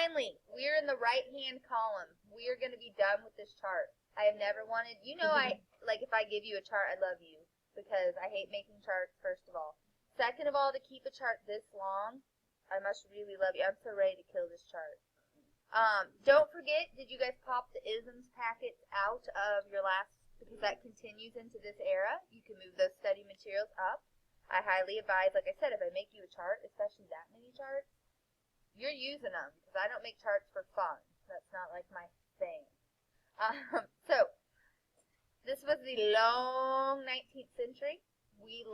finally, we're in the right-hand column. We are going to be done with this chart. I have never wanted, if I give you a chart, I love you because I hate making charts, first of all. Second of all, to keep a chart this long, I must really love you. I'm so ready to kill this chart. Don't forget, did you guys pop the isms packets out of your last, because that continues into this era. You can move those study materials up. I highly advise, like I said, if I make you a chart, especially that many charts, you're using them, because I don't make charts for fun. That's not like my thing. So, this was the long 19th century. We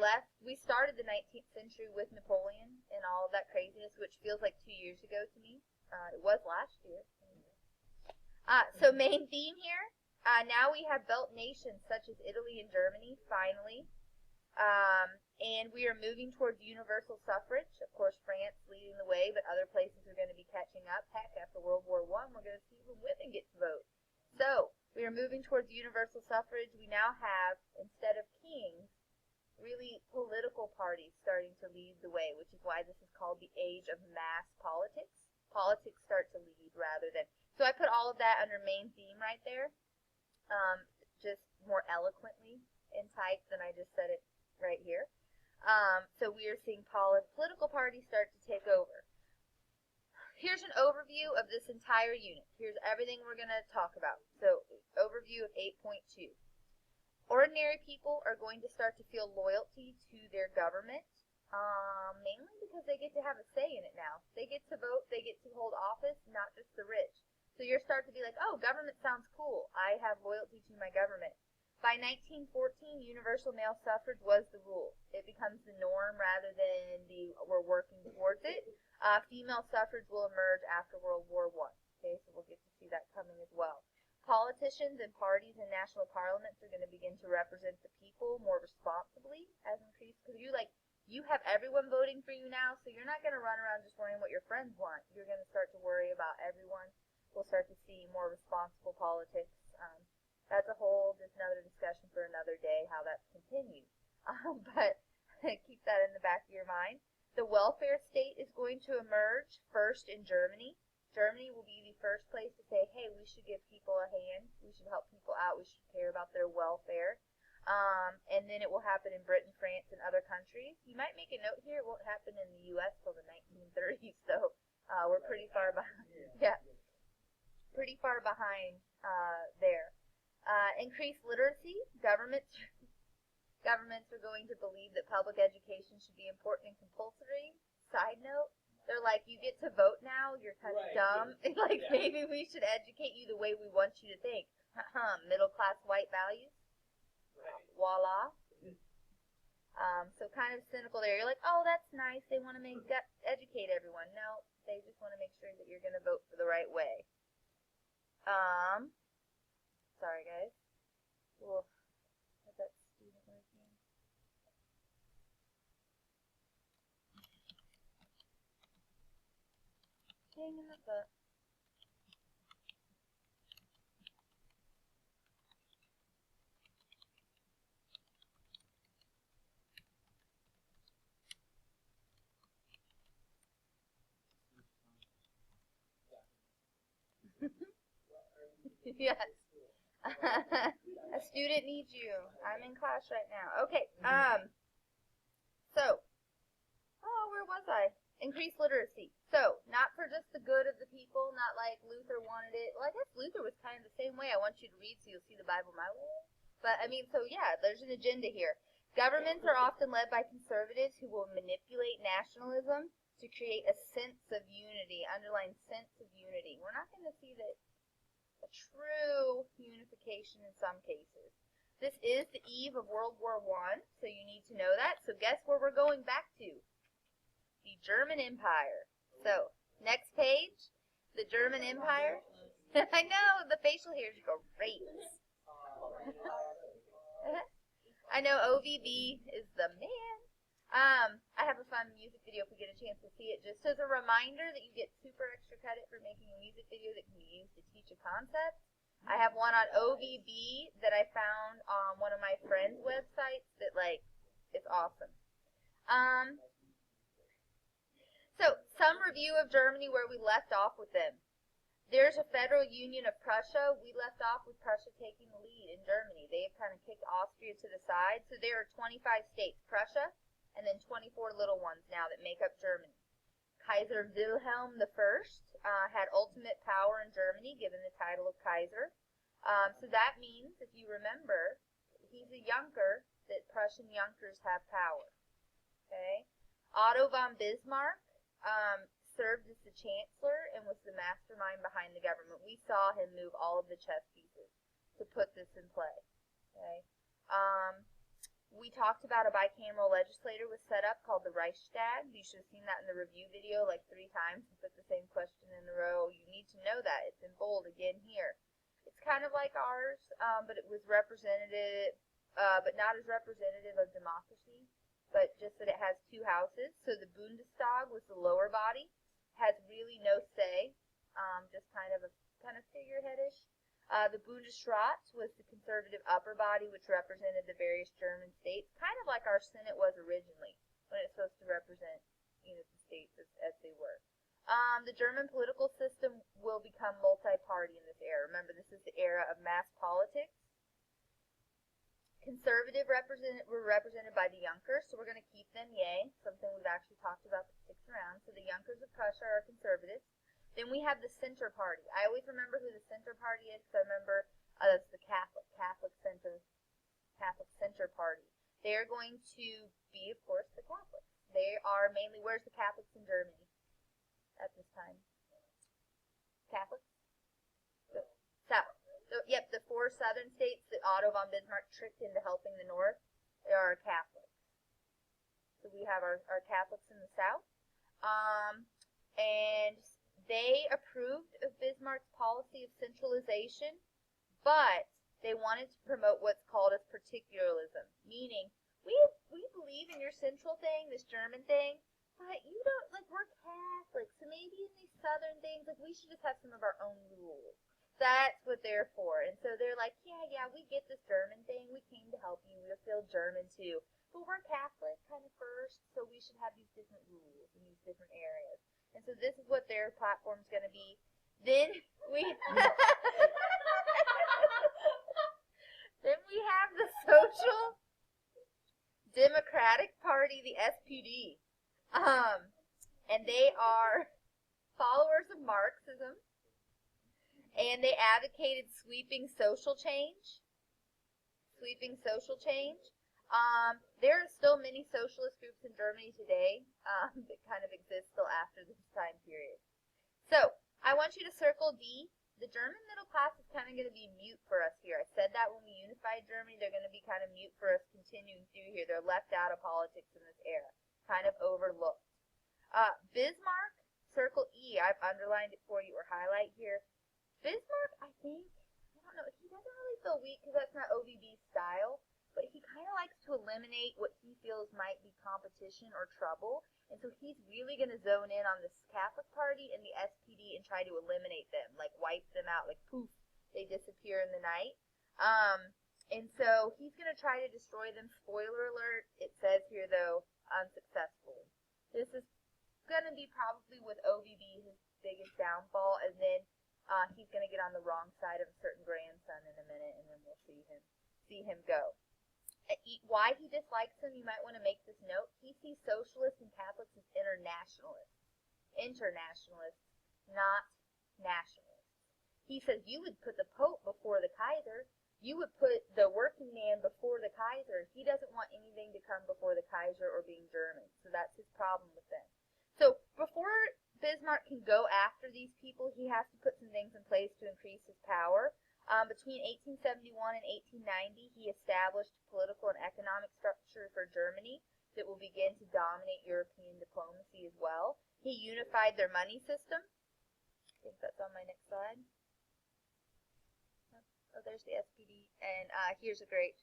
started the 19th century with Napoleon and all of that craziness, which feels like 2 years ago to me. It was last year. So main theme here, now we have built nations such as Italy and Germany, finally. And we are moving towards universal suffrage. Of course, France leading the way, but other places are going to be catching up. Heck, after World War I, we're going to see when women get to vote. So, we are moving towards universal suffrage. We now have, instead of kings, really political parties starting to lead the way, which is why this is called the age of mass politics. Politics start to lead rather than... So I put all of that under main theme right there, just more eloquently in type than I just said it right here. So we are seeing political parties start to take over. Here's an overview of this entire unit. Here's everything we're going to talk about. So, overview of 8.2. Ordinary people are going to start to feel loyalty to their government, mainly because they get to have a say in it now. They get to vote, they get to hold office, not just the rich. So you're starting to be like, oh, government sounds cool. I have loyalty to my government. By 1914, universal male suffrage was the rule. It becomes the norm rather than we're working towards it. Female suffrage will emerge after World War I. Okay, so we'll get to see that coming as well. Politicians and parties and national parliaments are going to begin to represent the people more responsibly as increased. Because you have everyone voting for you now, so you're not going to run around just worrying what your friends want. You're going to start to worry about everyone. We'll start to see more responsible politics. That's just another discussion for another day, how that continues. But keep that in the back of your mind. The welfare state is going to emerge first in Germany. Germany will be the first place to say, hey, we should give people a hand. We should help people out. We should care about their welfare. And then it will happen in Britain, France, and other countries. You might make a note here. It won't happen in the U.S. till the 1930s, so we're pretty far behind. Yeah, pretty far behind there. Increased literacy. Governments are going to believe that public education should be important and compulsory. Side note, they're like, you get to vote now, you're kind of dumb. Maybe we should educate you the way we want you to think. Middle-class white values. Voila. So kind of cynical there. You're like, oh, that's nice. They want to educate everyone. No, they just want to make sure that you're going to vote for the right way. Sorry, guys. Oof. How's that student working? Hang in the butt. Yes. A student needs you. I'm in class right now. Okay. So, where was I? Increased literacy. So, not for just the good of the people, not like Luther wanted it. Well, I guess Luther was kind of the same way. I want you to read so you'll see the Bible my way. But, there's an agenda here. Governments are often led by conservatives who will manipulate nationalism to create a sense of unity, underline sense of unity. We're not going to see a true unification in some cases. This is the eve of World War I, so you need to know that. So guess where we're going back to? The German Empire. So, next page, the German Empire. I know, the facial hair is great. I know OVB is the man. I have a fun music video if we get a chance to see it, just as a reminder that you get super extra credit for making a music video that can be used to teach a concept. I have one on OVB that I found on one of my friends' websites that, is awesome. So, some review of Germany where we left off with them. There's a federal union of Prussia. We left off with Prussia taking the lead in Germany. They have kind of kicked Austria to the side. So there are 25 states, Prussia, and then 24 little ones now that make up Germany. Kaiser Wilhelm I had ultimate power in Germany, given the title of Kaiser. So that means, if you remember, he's a Junker, that Prussian Junkers have power. Okay. Otto von Bismarck served as the chancellor and was the mastermind behind the government. We saw him move all of the chess pieces to put this in play. Okay. We talked about a bicameral legislature was set up called the Reichstag. You should have seen that in the review video like 3 times and put the same question in a row. You need to know that. It's in bold again here. It's kind of like ours, but it was representative, but not as representative of democracy, but just that it has 2 houses. So the Bundestag was the lower body, has really no say, just kind of figureheadish. The Bundesrat was the conservative upper body, which represented the various German states, kind of like our Senate was originally, when it's supposed to represent, the states as they were. The German political system will become multi-party in this era. Remember, this is the era of mass politics. Conservative were represented by the Junkers, so we're going to keep them, yay, something we've actually talked about that sticks around. So the Junkers of Prussia are conservatives. Then we have the Center Party. I always remember who the Center Party is, because I remember that's the Catholic Center Party. They're going to be, of course, the Catholics. They are mainly, where's the Catholics in Germany at this time? Catholics? South. So, yep, the 4 southern states that Otto von Bismarck tricked into helping the North, they are Catholics. So we have our Catholics in the South. And they approved of Bismarck's policy of centralization, but they wanted to promote what's called as particularism, meaning we believe in your central thing, this German thing, but you don't, we're Catholics, so maybe in these southern things, we should just have some of our own rules. That's what they're for. And so they're like, yeah, we get this German thing. We came to help you. We're still German too. But we're Catholic kind of first, so we should have these different rules in these different areas. And so this is what their platform's going to be. Then we then we have the Social Democratic Party, the SPD. And they are followers of Marxism. And they advocated sweeping social change. There are still many socialist groups in Germany today that kind of exist still after this time period. So, I want you to circle D. The German middle class is kind of going to be mute for us here. I said that when we unified Germany, they're going to be kind of mute for us continuing through here. They're left out of politics in this era, kind of overlooked. Bismarck, circle E. I've underlined it for you or highlight here. Bismarck, I think, I don't know, he doesn't really feel weak because that's not OVB's style, but he kind of likes to eliminate what he feels might be competition or trouble, and so he's really going to zone in on this Catholic Party and the SPD and try to eliminate them, wipe them out, poof, they disappear in the night. And so he's going to try to destroy them. Spoiler alert, it says here, though, unsuccessfully. This is going to be probably with OVB his biggest downfall, and then he's going to get on the wrong side of a certain grandson in a minute, and then we'll see him go. Why he dislikes him, you might want to make this note. He sees socialists and Catholics as internationalists, not nationalists. He says you would put the Pope before the Kaiser. You would put the working man before the Kaiser. He doesn't want anything to come before the Kaiser or being German. So that's his problem with them. So before Bismarck can go after these people, he has to put some things in place to increase his power. Between 1871 and 1890, he established a political and economic structure for Germany that will begin to dominate European diplomacy as well. He unified their money system. I think that's on my next slide. Oh, there's the SPD. And here's a great,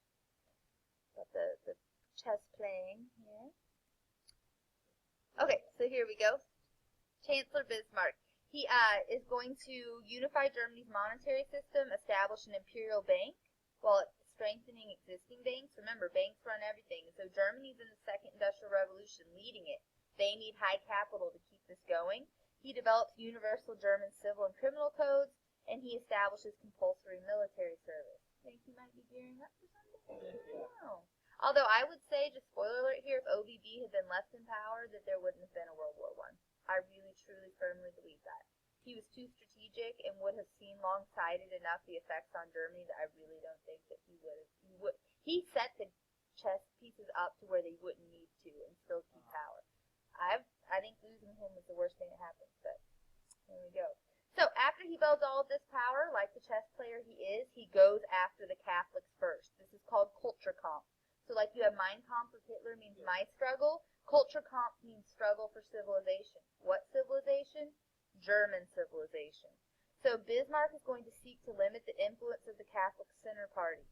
got the chess playing here. Okay, so here we go. Chancellor Bismarck. He is going to unify Germany's monetary system, establish an imperial bank, while strengthening existing banks. Remember, banks run everything. So Germany's in the Second Industrial Revolution, leading it. They need high capital to keep this going. He develops universal German civil and criminal codes, and he establishes compulsory military service. Think he might be gearing up for something? No. Although I would say, just spoiler alert here, if OBB had been left in power, that there wouldn't have been a World War I. I really, truly, firmly believe that. He was too strategic and would have seen long-sighted enough the effects on Germany that I really don't think that he would have. He set the chess pieces up to where they wouldn't need to and still keep power. I think losing him was the worst thing that happened, but there we go. So after he builds all of this power, like the chess player he is, he goes after the Catholics first. This is called Kulturkampf. So like you have Mein Kampf of Hitler means my struggle, Kulturkampf means struggle for civilization. What civilization? German civilization. So Bismarck is going to seek to limit the influence of the Catholic Center Party.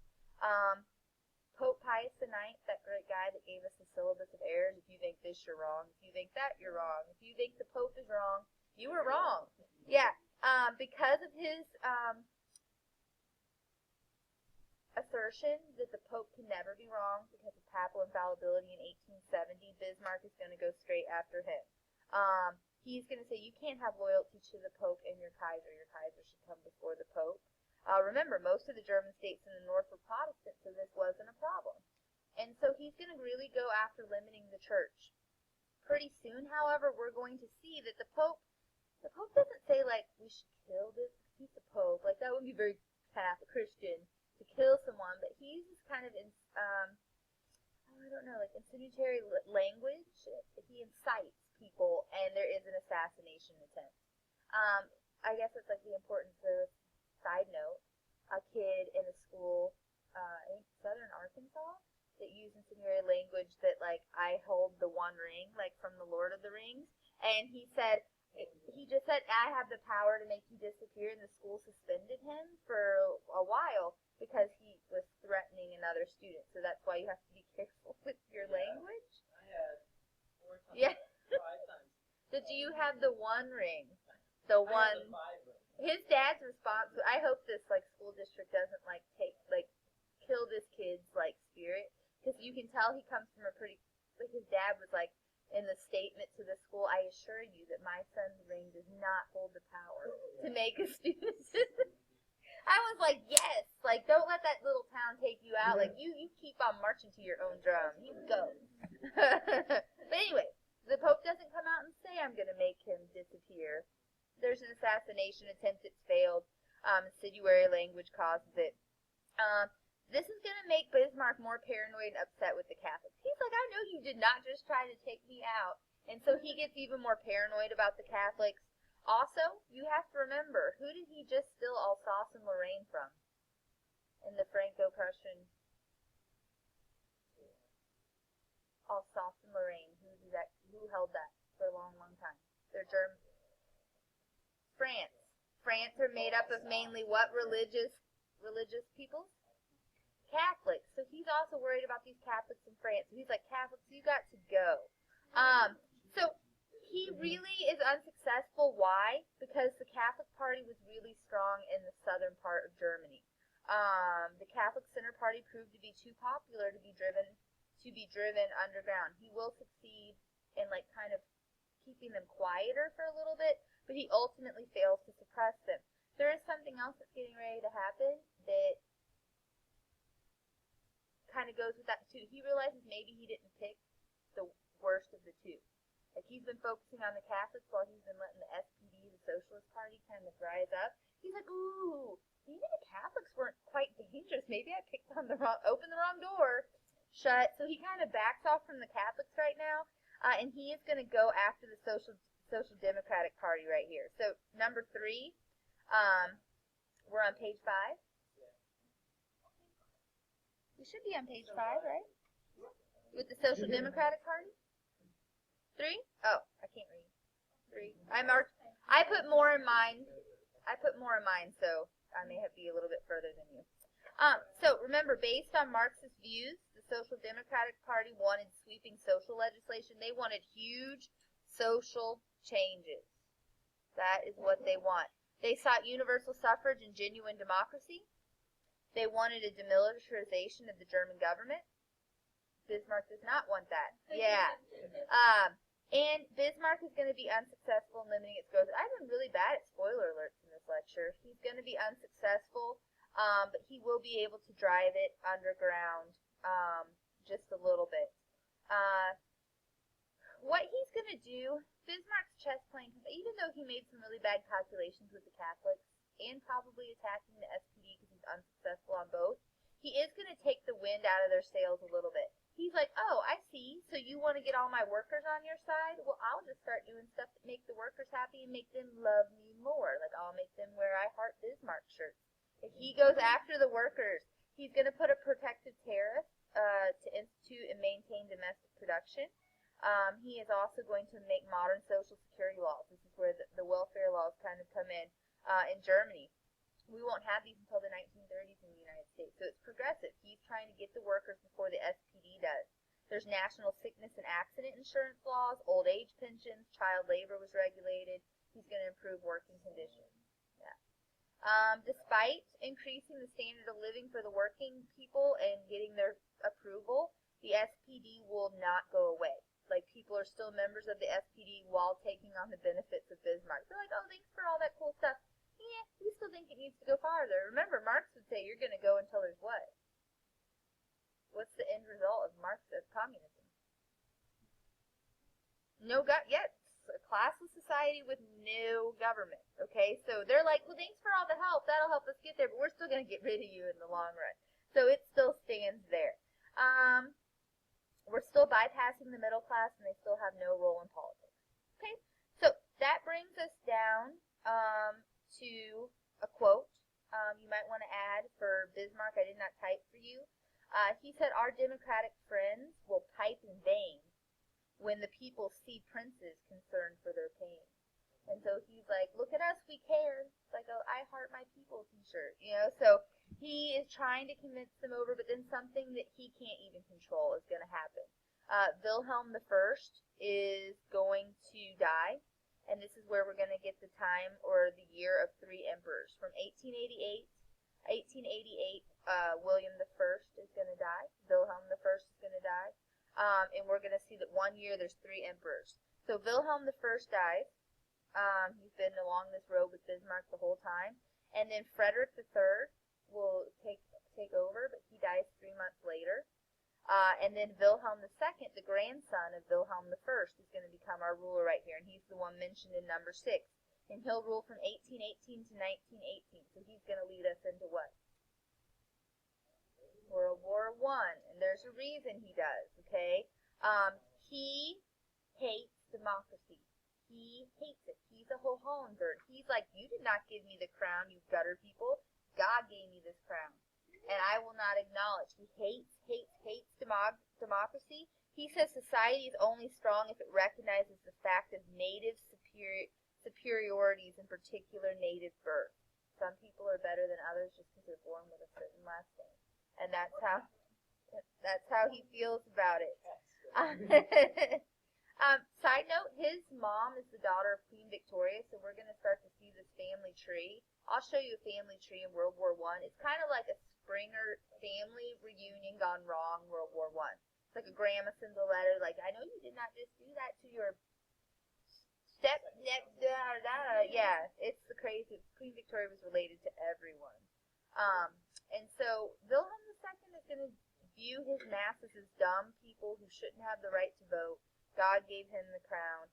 Pope Pius IX, that great guy that gave us the syllabus of errors, if you think this, you're wrong. If you think that, you're wrong. If you think the Pope is wrong, you were wrong. Yeah, because of his assertion that the Pope can never be wrong because of papal infallibility in 1870, Bismarck is going to go straight after him. He's going to say, you can't have loyalty to the Pope and your Kaiser. Your Kaiser should come before the Pope. Remember, most of the German states in the north were Protestant, so this wasn't a problem. And so he's going to really go after limiting the church. Pretty soon, however, we're going to see that the Pope doesn't say, like, we should kill this piece of Pope. Like, that would be very Catholic Christian to kill someone. But he uses kind of, incendiary language. He incites people, and there is an assassination attempt. I guess it's like the importance of, side note, a kid in a school, I think southern Arkansas, that used incendiary language that, like, I hold the one ring, like from the Lord of the Rings. And he just said, I have the power to make you disappear, and the school suspended him for a while because he was threatening another student. So that's why you have to be careful with your language. I had 4 times, yeah. 5 times. So do you have the one ring? The one. I had the 5 ring. His dad's response. I hope this school district doesn't kill this kid's spirit, because you can tell he comes from a pretty. His dad was in the statement to the school, I assure you that my son's ring does not hold the power to make a student. I was like, yes, don't let that little town take you out. You keep on marching to your own drum. You go. But anyway, the Pope doesn't come out and say, I'm going to make him disappear. There's an assassination attempt that's failed. Incendiary language causes it. This is going to make Bismarck more paranoid and upset with the Catholics. He's like, I know you did not just try to take me out. And so he gets even more paranoid about the Catholics. Also, you have to remember, who did he just steal Alsace and Lorraine from in the Franco-Prussian? Alsace and Lorraine. Who held that for a long, long time? They're German. France. France are made up of mainly what religious peoples? Catholics. So he's also worried about these Catholics in France. So he's like, Catholics, you got to go. So he really is unsuccessful. Why? Because the Catholic Party was really strong in the southern part of Germany. The Catholic Center Party proved to be too popular to be driven underground. He will succeed in kind of keeping them quieter for a little bit, but he ultimately fails to suppress them. There is something else that's getting ready to happen that kind of goes with that too. He realizes maybe he didn't pick the worst of the two. He's been focusing on the Catholics while he's been letting the SPD, the Socialist Party, kind of rise up. He's like, ooh, maybe the Catholics weren't quite dangerous. Maybe I opened the wrong door. Shut. So he kind of backs off from the Catholics right now, and he is going to go after the Social Democratic Party right here. So number 3, we're on page 5. We should be on page 5, right? With the Social Democratic Party? 3? Oh, I can't read. 3. I put more in mine. So I may have to be a little bit further than you. So remember, based on Marxist views, the Social Democratic Party wanted sweeping social legislation. They wanted huge social changes. That is what they want. They sought universal suffrage and genuine democracy. They wanted a demilitarization of the German government. Bismarck does not want that. Yeah. And Bismarck is going to be unsuccessful in limiting its growth. I've been really bad at spoiler alerts in this lecture. He's going to be unsuccessful, but he will be able to drive it underground just a little bit. What he's going to do, Bismarck's chess playing, even though he made some really bad calculations with the Catholics and probably attacking the SPD because he's unsuccessful on both, he is going to take the wind out of their sails a little bit. He's like, oh, I see. So you want to get all my workers on your side? Well, I'll just start doing stuff that make the workers happy and make them love me more. Like, I'll make them wear I Heart Bismarck shirts. If he goes after the workers, he's going to put a protective tariff to institute and maintain domestic production. He is also going to make modern social security laws. This is where the welfare laws kind of come in Germany. We won't have these until the 1930s in the United States. So it's progressive. He's trying to get the workers before the SPD does. There's national sickness and accident insurance laws, old age pensions, child labor was regulated. He's going to improve working conditions. Yeah. Despite increasing the standard of living for the working people and getting their approval, the SPD will not go away. Like, people are still members of the SPD while taking on the benefits of Bismarck. They're like, oh, thanks for all that cool stuff. Yeah, we still think it needs to go farther. Remember, Marx would say you're going to go until there's what? What's the end result of Marxist communism? No yes, a classless society with no government. Okay, so they're like, well, thanks for all the help. That'll help us get there, but we're still going to get rid of you in the long run. So it still stands there. We're still bypassing the middle class, and they still have no role in politics. Okay, so that brings us down to a quote you might want to add for Bismarck. I did not type for you. He said, our democratic friends will pipe in vain when the people see princes concerned for their pain. And so he's like, look at us, we care. It's like a I Heart My People t-shirt, you know. So he is trying to convince them over, but then something that he can't even control is going to happen. Wilhelm I is going to die. And this is where we're going to get the time or the year of 3 emperors. From 1888, William I is going to die. Wilhelm I is going to die. And we're going to see that 1 year there's 3 emperors. So Wilhelm I dies. He's been along this road with Bismarck the whole time. And then Frederick III will take over, but he dies 3 months later. And then Wilhelm II, the grandson of Wilhelm I, is going to become our ruler right here. And he's the one mentioned in number 6. And he'll rule from 1818 to 1918. So he's going to lead us into what? World War I. And there's a reason he does, okay? He hates democracy. He hates it. He's a Hohenzollern. He's like, you did not give me the crown, you gutter people. God gave me this crown. And I will not acknowledge. He hates democracy. He says society is only strong if it recognizes the fact of native superiorities, in particular native birth. Some people are better than others just because they're born with a certain last name. And that's how he feels about it. Side note, his mom is the daughter of Queen Victoria, so we're going to start to see this family tree. I'll show you a family tree in World War I. It's kind of like a Springer family reunion gone wrong, World War I. It's like a grandma sends a letter like, I know you did not just do that to your yeah, it's the crazy. Queen Victoria was related to everyone. And so Wilhelm II is going to view his masses as dumb people who shouldn't have the right to vote. God gave him the crown.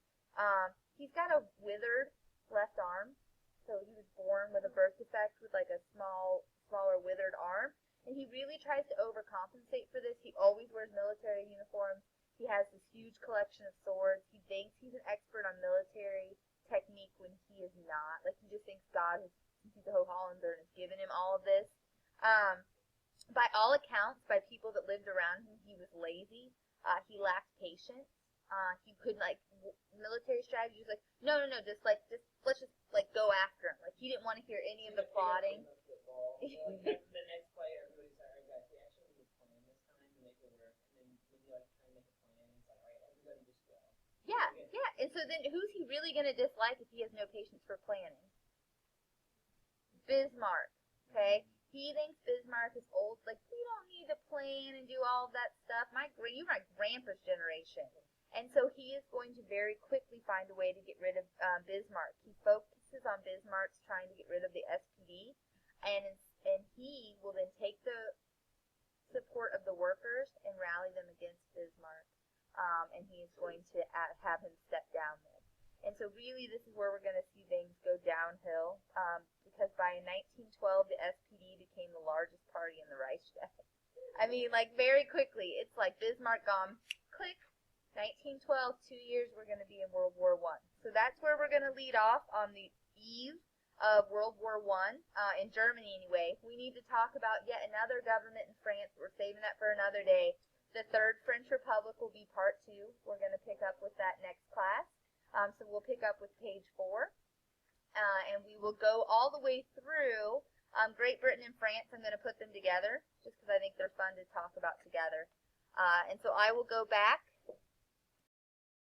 He's got a withered left arm. So he was born with a birth defect with like a smaller withered arm. And he really tries to overcompensate for this. He always wears military uniforms. He has this huge collection of swords. He thinks he's an expert on military technique when he is not. Like, he just thinks God, since he's a Hohenzollern, has given him all of this. By all accounts, by people that lived around him, he was lazy. He lacked patience. He couldn't, like, military strategy was like, no, let's just, like, go after him. Like, he didn't want to hear any of the plotting. The next play, everybody's like, alright guys, we actually need a plan this time to make it work. And then when you like try to make a plan, it's like, alright, everybody just go. Yeah. And so then who's he really going to dislike if he has no patience for planning? Bismarck. Okay? He thinks Bismarck is old. Like, we don't need to plan and do all of that stuff. You're my grandpa's generation. And so he is going to very quickly find a way to get rid of Bismarck. He focuses on Bismarck's trying to get rid of the SPD, and he will then take the support of the workers and rally them against Bismarck. And he is going to have him step down then. And so really this is where we're going to see things go downhill, because by 1912 the SPD became the largest party in the Reichstag. I mean, like, very quickly. It's like Bismarck gone, click, 1912, 2 years, we're going to be in World War I. So that's where we're going to lead off on the eve of World War I, in Germany anyway. We need to talk about yet another government in France. We're saving that for another day. The Third French Republic will be part 2. We're going to pick up with that next class. So we'll pick up with page 4. And we will go all the way through Great Britain and France. I'm going to put them together just because I think they're fun to talk about together. And so I will go back